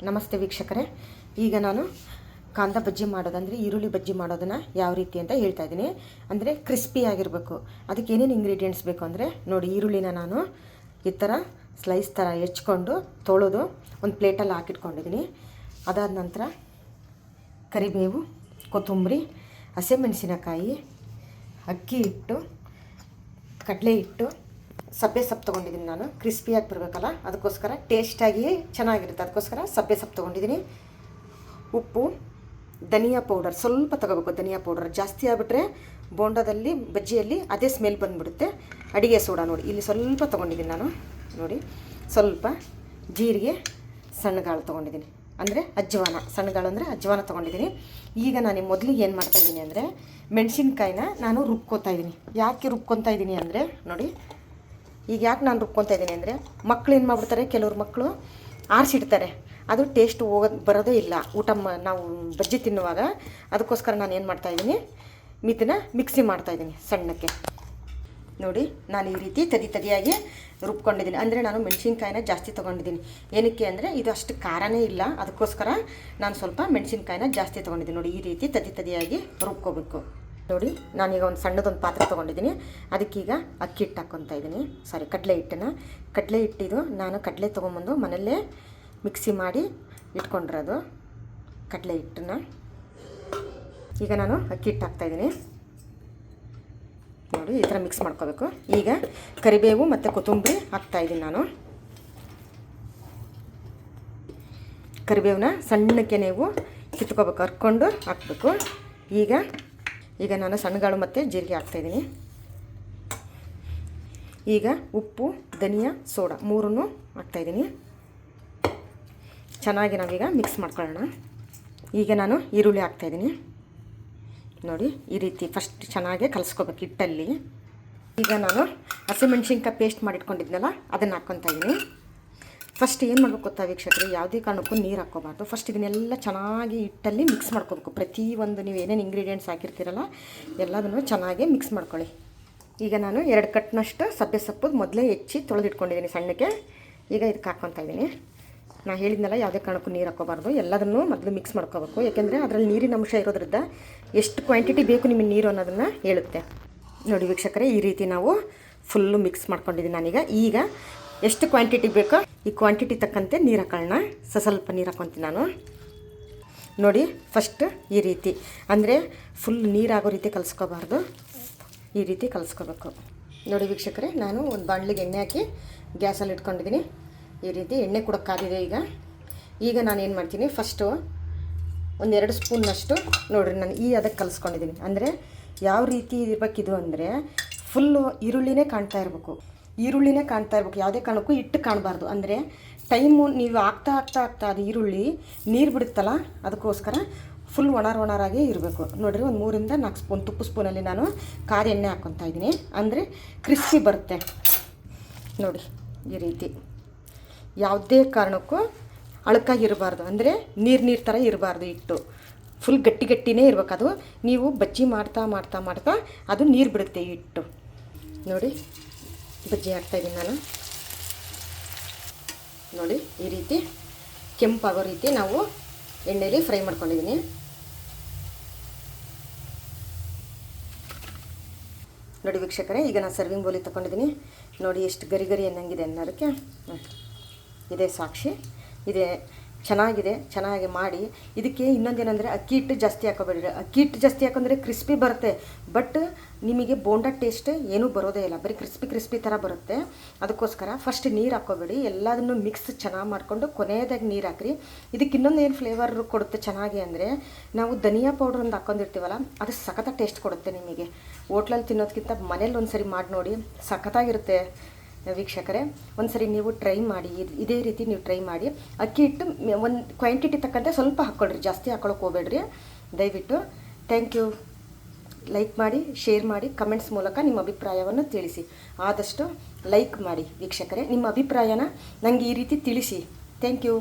ನಮಸ್ತೆ ವೀಕ್ಷಕರೇ. ಈಗ ನಾನು ಕಾಂದ ಬಜ್ಜಿ ಮಾಡೋದಂದರೆ ಈರುಳ್ಳಿ ಬಜ್ಜಿ ಮಾಡೋದನ್ನು ಯಾವ ರೀತಿ ಅಂತ ಹೇಳ್ತಾ ಇದ್ದೀನಿ. ಅಂದರೆ ಕ್ರಿಸ್ಪಿ ಆಗಿರಬೇಕು. ಅದಕ್ಕೆ ಏನೇನು ಇಂಗ್ರೀಡಿಯೆಂಟ್ಸ್ ಬೇಕು ಅಂದರೆ ನೋಡಿ, ಈರುಳ್ಳಿನ ನಾನು ಈ ಥರ ಸ್ಲೈಸ್ ಥರ ಹೆಚ್ಕೊಂಡು ತೊಳೆದು ಒಂದು ಪ್ಲೇಟಲ್ಲಿ ಹಾಕಿಟ್ಕೊಂಡಿದ್ದೀನಿ. ಅದಾದ ನಂತರ ಕರಿಬೇವು, ಕೊತ್ತಂಬರಿ, ಹಸಿಮೆಣಸಿನಕಾಯಿ, ಅಕ್ಕಿ ಹಿಟ್ಟು, ಕಡಲೆ ಹಿಟ್ಟು, ಸಬ್ಬೆ ಸೊಪ್ಪು ತೊಗೊಂಡಿದ್ದೀನಿ. ನಾನು ಕ್ರಿಸ್ಪಿಯಾಗಿ ಬರಬೇಕಲ್ಲ, ಅದಕ್ಕೋಸ್ಕರ ಟೇಸ್ಟಾಗಿ ಚೆನ್ನಾಗಿರುತ್ತೆ, ಅದಕ್ಕೋಸ್ಕರ ಸಬ್ಬೆ ಸೊಪ್ಪು ತೊಗೊಂಡಿದ್ದೀನಿ. ಉಪ್ಪು, ಧನಿಯಾ ಪೌಡರ್ ಸ್ವಲ್ಪ ತೊಗೋಬೇಕು. ಧನಿಯಾ ಪೌಡರ್ ಜಾಸ್ತಿ ಆಗಿಬಿಟ್ರೆ ಬೋಂಡದಲ್ಲಿ ಬಜ್ಜಿಯಲ್ಲಿ ಅದೇ ಸ್ಮೆಲ್ ಬಂದುಬಿಡುತ್ತೆ. ಅಡಿಗೆ ಸೋಡಾ ನೋಡಿ ಇಲ್ಲಿ ಸ್ವಲ್ಪ ತೊಗೊಂಡಿದ್ದೀನಿ ನಾನು. ನೋಡಿ, ಸ್ವಲ್ಪ ಜೀರಿಗೆ, ಸಣ್ಣಗಾಳು ತೊಗೊಂಡಿದ್ದೀನಿ, ಅಂದರೆ ಅಜ್ವಾನ. ಸಣ್ಣಗಾಳು ಅಂದರೆ ಅಜ್ವಾನ ತೊಗೊಂಡಿದ್ದೀನಿ. ಈಗ ನಾನು ಮೊದಲಿಗೆ ಏನು ಮಾಡ್ತಾಯಿದ್ದೀನಿ ಅಂದರೆ ಮೆಣಸಿನ್ಕಾಯಿನ ನಾನು ರುಬ್ಕೊತಾ ಇದ್ದೀನಿ. ಯಾಕೆ ರುಬ್ಕೊತಾ ಇದ್ದೀನಿ ಅಂದರೆ ನೋಡಿ, ಈಗ ಯಾಕೆ ನಾನು ರುಬ್ಕೊತಾ ಇದ್ದೀನಿ ಅಂದರೆ ಮಕ್ಳು ಏನು ಮಾಡ್ಬಿಡ್ತಾರೆ, ಕೆಲವ್ರು ಮಕ್ಕಳು ಆರಿಸಿಡ್ತಾರೆ, ಅದು ಟೇಸ್ಟ್ ಬರೋದೇ ಇಲ್ಲ ನಾವು ಬಜ್ಜಿ ತಿನ್ನುವಾಗ. ಅದಕ್ಕೋಸ್ಕರ ನಾನು ಏನು ಮಾಡ್ತಾಯಿದ್ದೀನಿ, ಮಿಕ್ಸಿ ಮಿಕ್ಸಿ ಮಾಡ್ತಾಯಿದ್ದೀನಿ ಸಣ್ಣಕ್ಕೆ. ನೋಡಿ, ನಾನು ಈ ರೀತಿ ತದಿಯಾಗಿ ರುಬ್ಕೊಂಡಿದ್ದೀನಿ. ಅಂದರೆ ನಾನು ಮೆಣಸಿನ್ಕಾಯಿನ ಜಾಸ್ತಿ ತೊಗೊಂಡಿದ್ದೀನಿ. ಏನಕ್ಕೆ ಅಂದರೆ ಇದು ಅಷ್ಟು ಖಾರನೇ ಇಲ್ಲ, ಅದಕ್ಕೋಸ್ಕರ ನಾನು ಸ್ವಲ್ಪ ಮೆಣಸಿನ್ಕಾಯಿನ ಜಾಸ್ತಿ ತೊಗೊಂಡಿದ್ದೀನಿ. ನೋಡಿ, ಈ ರೀತಿ ತದಿಯಾಗಿ ರುಬ್ಕೋಬೇಕು. ನೋಡಿ, ನಾನೀಗ ಒಂದು ಸಣ್ಣದೊಂದು ಪಾತ್ರೆ ತೊಗೊಂಡಿದ್ದೀನಿ. ಅದಕ್ಕೀಗ ಅಕ್ಕಿ ಹಿಟ್ಟು ಹಾಕ್ಕೊತಾ ಇದ್ದೀನಿ, ಕಡಲೆ ಹಿಟ್ಟನ್ನು. ಕಡಲೆ ಹಿಟ್ಟಿದು ನಾನು ಕಡಲೆ ತೊಗೊಂಬಂದು ಮನೆಯಲ್ಲೇ ಮಿಕ್ಸಿ ಮಾಡಿ ಇಟ್ಕೊಂಡಿರೋದು ಕಡಲೆ ಹಿಟ್ಟನ್ನು. ಈಗ ನಾನು ಅಕ್ಕಿ ಹಿಟ್ಟು ಹಾಕ್ತಾಯಿದ್ದೀನಿ. ನೋಡಿ, ಈ ಥರ ಮಿಕ್ಸ್ ಮಾಡ್ಕೋಬೇಕು. ಈಗ ಕರಿಬೇವು ಮತ್ತು ಕೊತ್ತಂಬರಿ ಹಾಕ್ತಾಯಿದ್ದೀನಿ ನಾನು. ಕರಿಬೇವನ್ನ ಸಣ್ಣಕ್ಕೆ ನೀವು ಕಿತ್ಕೋಬೇಕು, ಹರ್ಕೊಂಡು ಹಾಕಬೇಕು. ಈಗ ನಾನು ಸಣ್ಣಗಾಳು ಮತ್ತು ಜೀರಿಗೆ ಹಾಕ್ತಾಯಿದ್ದೀನಿ. ಈಗ ಉಪ್ಪು, ಧನಿಯಾ, ಸೋಡಾ ಮೂರನ್ನು ಹಾಕ್ತಾಯಿದ್ದೀನಿ. ಚೆನ್ನಾಗಿ ನಾವೀಗ ಮಿಕ್ಸ್ ಮಾಡ್ಕೊಳ್ಳೋಣ. ಈಗ ನಾನು ಈರುಳ್ಳಿ ಹಾಕ್ತಾಯಿದ್ದೀನಿ. ನೋಡಿ, ಈ ರೀತಿ ಫಸ್ಟ್ ಚೆನ್ನಾಗಿ ಕಲಿಸ್ಕೋಬೇಕು ಹಿಟ್ಟಲ್ಲಿ. ಈಗ ನಾನು ಹಸಿಮೆಣ್ಸಿನ್ಕಾಯಿ ಪೇಸ್ಟ್ ಮಾಡಿಟ್ಕೊಂಡಿದ್ನಲ್ಲ, ಅದನ್ನು ಹಾಕ್ಕೊತಾ ಇದ್ದೀನಿ. ಫಸ್ಟ್ ಏನು ಮಾಡ್ಬೇಕು ಗೊತ್ತಾ ವೀಕ್ಷಕರು, ಯಾವುದೇ ಕಾರಣಕ್ಕೂ ನೀರು ಹಾಕ್ಕೋಬಾರ್ದು. ಫಸ್ಟ್ ಇದನ್ನೆಲ್ಲ ಚೆನ್ನಾಗಿ ಹಿಟ್ಟಲ್ಲಿ ಮಿಕ್ಸ್ ಮಾಡ್ಕೋಬೇಕು. ಪ್ರತಿಯೊಂದು ನೀವು ಏನೇನು ಇಂಗ್ರೀಡಿಯೆಂಟ್ಸ್ ಹಾಕಿರ್ತೀರಲ್ಲ ಎಲ್ಲದನ್ನು ಚೆನ್ನಾಗಿ ಮಿಕ್ಸ್ ಮಾಡ್ಕೊಳ್ಳಿ. ಈಗ ನಾನು 2 ಕಟ್ನಷ್ಟು ಸಬ್ಬೆ ಸೊಪ್ಪು ಮೊದಲೇ ಹೆಚ್ಚಿ ತೊಳೆದಿಟ್ಕೊಂಡಿದ್ದೀನಿ ಸಣ್ಣಕ್ಕೆ. ಈಗ ಇದಕ್ಕೆ ಹಾಕ್ಕೊತಾ ಇದ್ದೀನಿ. ನಾನು ಹೇಳಿದ್ನಲ್ಲ, ಯಾವುದೇ ಕಾರಣಕ್ಕೂ ನೀರು ಹಾಕ್ಕೋಬಾರ್ದು, ಎಲ್ಲದನ್ನು ಮೊದಲು ಮಿಕ್ಸ್ ಮಾಡ್ಕೋಬೇಕು. ಯಾಕೆಂದರೆ ಅದರಲ್ಲಿ ನೀರಿನ ಅಂಶ ಇರೋದ್ರಿಂದ ಎಷ್ಟು ಕ್ವಾಂಟಿಟಿ ಬೇಕು ನಿಮಗೆ ನೀರು ಅನ್ನೋದನ್ನು ಹೇಳುತ್ತೆ. ನೋಡಿ ವೀಕ್ಷಕರೇ, ಈ ರೀತಿ ನಾವು ಫುಲ್ಲು ಮಿಕ್ಸ್ ಮಾಡ್ಕೊಂಡಿದ್ದೀನಿ ನಾನೀಗ. ಈಗ ಎಷ್ಟು ಕ್ವಾಂಟಿಟಿ ಬೇಕೋ ಈ ಕ್ವಾಂಟಿಟಿ ತಕ್ಕಂತೆ ನೀರು ಹಾಕೊಳ್ಳೋಣ. ಸ್ವಲ್ಪ ನೀರು ಹಾಕ್ಕೊತೀನಿ ನಾನು. ನೋಡಿ, ಫಸ್ಟ್ ಈ ರೀತಿ ಅಂದರೆ ಫುಲ್ ನೀರಾಗೋ ರೀತಿ ಕಲಿಸ್ಕೋಬಾರ್ದು, ಈ ರೀತಿ ಕಲಿಸ್ಕೋಬೇಕು. ನೋಡಿ ವೀಕ್ಷಕರೇ, ನಾನು ಒಂದು ಬಾಣಲಿಗೆ ಎಣ್ಣೆ ಹಾಕಿ ಗ್ಯಾಸಲ್ಲಿ ಇಟ್ಕೊಂಡಿದ್ದೀನಿ. ಈ ರೀತಿ ಎಣ್ಣೆ ಕೂಡ ಕಾದಿದೆ. ಈಗ ನಾನು ಏನು ಮಾಡ್ತೀನಿ, ಫಸ್ಟು ಒಂದು 2 ಸ್ಪೂನ್ನಷ್ಟು ನೋಡಿರಿ ನಾನು ಅದಕ್ಕೆ ಕಲಿಸ್ಕೊಂಡಿದ್ದೀನಿ. ಅಂದರೆ ಯಾವ ರೀತಿ ಇರಬೇಕಿದು ಅಂದರೆ ಫುಲ್ಲು ಈರುಳ್ಳಿನೇ ಕಾಣ್ತಾ ಇರಬೇಕು, ಯಾವುದೇ ಕಾರಣಕ್ಕೂ ಹಿಟ್ಟು ಕಾಣಬಾರ್ದು. ಅಂದರೆ ಟೈಮು ನೀವು ಆಗ್ತಾ ಅದು ಈರುಳ್ಳಿ ನೀರು ಬಿಡುತ್ತಲ್ಲ, ಅದಕ್ಕೋಸ್ಕರ ಫುಲ್ ಒಣರಾಗಿ ಇರಬೇಕು. ನೋಡಿರಿ, ಒಂದು 3ರಿಂದ 4 ಸ್ಪೂನ್ ಸ್ಪೂನಲ್ಲಿ ನಾನು ಖಾರ ಎಣ್ಣೆ ಹಾಕ್ಕೊತಾ ಇದ್ದೀನಿ. ಅಂದರೆ ಕ್ರಿಸ್ಪಿ ಬರುತ್ತೆ. ನೋಡಿ, ಈ ರೀತಿ ಯಾವುದೇ ಕಾರಣಕ್ಕೂ ಅಳಕಾಗಿರಬಾರ್ದು, ಅಂದರೆ ನೀರು ಥರ ಇರಬಾರ್ದು. ಹಿಟ್ಟು ಫುಲ್ ಗಟ್ಟಿನೇ ಇರಬೇಕು. ಅದು ನೀವು ಬಜ್ಜಿ ಮಾಡ್ತಾ ಅದು ನೀರು ಬಿಡುತ್ತೆ ಈ ಹಿಟ್ಟು. ನೋಡಿ, ಬಜ್ಜಿ ಹಾಕ್ತಾಯಿದ್ದೀನಿ ನಾನು. ನೋಡಿ, ಈ ರೀತಿ ಕೆಂಪಾಗೋ ರೀತಿ ನಾವು ಎಣ್ಣೆಯಲ್ಲಿ ಫ್ರೈ ಮಾಡ್ಕೊಂಡಿದ್ದೀನಿ. ನೋಡಿ ವೀಕ್ಷಕರೇ, ಈಗ ನಾನು ಸರ್ವಿಂಗ್ ಬೌಲಿಗೆ ತೊಗೊಂಡಿದ್ದೀನಿ. ನೋಡಿ ಎಷ್ಟು ಗರಿ ಅನ್ನಂಗಿದೆ ಅನ್ನೋದಕ್ಕೆ ಇದೇ ಸಾಕ್ಷಿ. ಇದೇ ಚೆನ್ನಾಗಿ ಮಾಡಿ. ಇದಕ್ಕೆ ಇನ್ನೊಂದೇನೆಂದರೆ ಅಕ್ಕಿ ಹಿಟ್ಟು ಜಾಸ್ತಿ ಹಾಕೋಬೇಡ್ರಿ. ಅಕ್ಕಿ ಹಿಟ್ಟು ಜಾಸ್ತಿ ಹಾಕೊಂಡ್ರೆ ಕ್ರಿಸ್ಪಿ ಬರುತ್ತೆ, ಬಟ್ ನಿಮಗೆ ಬೋಂಡ ಟೇಸ್ಟ್ ಏನೂ ಬರೋದೇ ಇಲ್ಲ, ಬರೀ ಕ್ರಿಸ್ಪಿ ಥರ ಬರುತ್ತೆ. ಅದಕ್ಕೋಸ್ಕರ ಫಸ್ಟ್ ನೀರು ಹಾಕ್ಕೋಬೇಡಿ, ಎಲ್ಲದನ್ನು ಮಿಕ್ಸ್ ಚೆನ್ನಾಗಿ ಮಾಡಿಕೊಂಡು ಕೊನೆಯದಾಗಿ ನೀರು ಹಾಕ್ರಿ. ಇದಕ್ಕೆ ಇನ್ನೊಂದು ಏನು ಫ್ಲೇವರ್ ಕೊಡುತ್ತೆ ಚೆನ್ನಾಗಿ ಅಂದರೆ, ನಾವು ಧನಿಯಾ ಪೌಡ್ರ್ ಒಂದು ಹಾಕ್ಕೊಂಡಿರ್ತೀವಲ್ಲ, ಅದು ಸಖತ್ತಾಗಿ ಟೇಸ್ಟ್ ಕೊಡುತ್ತೆ ನಿಮಗೆ. ಹೋಟ್ಲಲ್ಲಿ ತಿನ್ನೋದಕ್ಕಿಂತ ಮನೇಲಿ ಒಂದು ಸರಿ ಮಾಡಿ ನೋಡಿ, ಸಖತ್ತಾಗಿರುತ್ತೆ ವೀಕ್ಷಕರೇ. ಒಂದು ಸರಿ ನೀವು ಟ್ರೈ ಮಾಡಿ, ಇದೇ ರೀತಿ ನೀವು ಟ್ರೈ ಮಾಡಿ. ಅಕ್ಕಿ ಹಿಟ್ಟು ಒಂದು ಕ್ವಾಂಟಿಟಿ ತಕ್ಕಂತೆ ಸ್ವಲ್ಪ ಹಾಕ್ಕೊಳ್ರಿ, ಜಾಸ್ತಿ ಹಾಕ್ಕೊಳಕ್ಕೆ ಹೋಗಬೇಡ್ರಿ ದಯವಿಟ್ಟು. Thank you. ಲೈಕ್ ಮಾಡಿ, ಶೇರ್ ಮಾಡಿ, ಕಮೆಂಟ್ಸ್ ಮೂಲಕ ನಿಮ್ಮ ಅಭಿಪ್ರಾಯವನ್ನು ತಿಳಿಸಿ. ಆದಷ್ಟು ಲೈಕ್ ಮಾಡಿ ವೀಕ್ಷಕರೇ. ನಿಮ್ಮ ಅಭಿಪ್ರಾಯನ ನನಗೆ ಈ ರೀತಿ ತಿಳಿಸಿ. Thank you.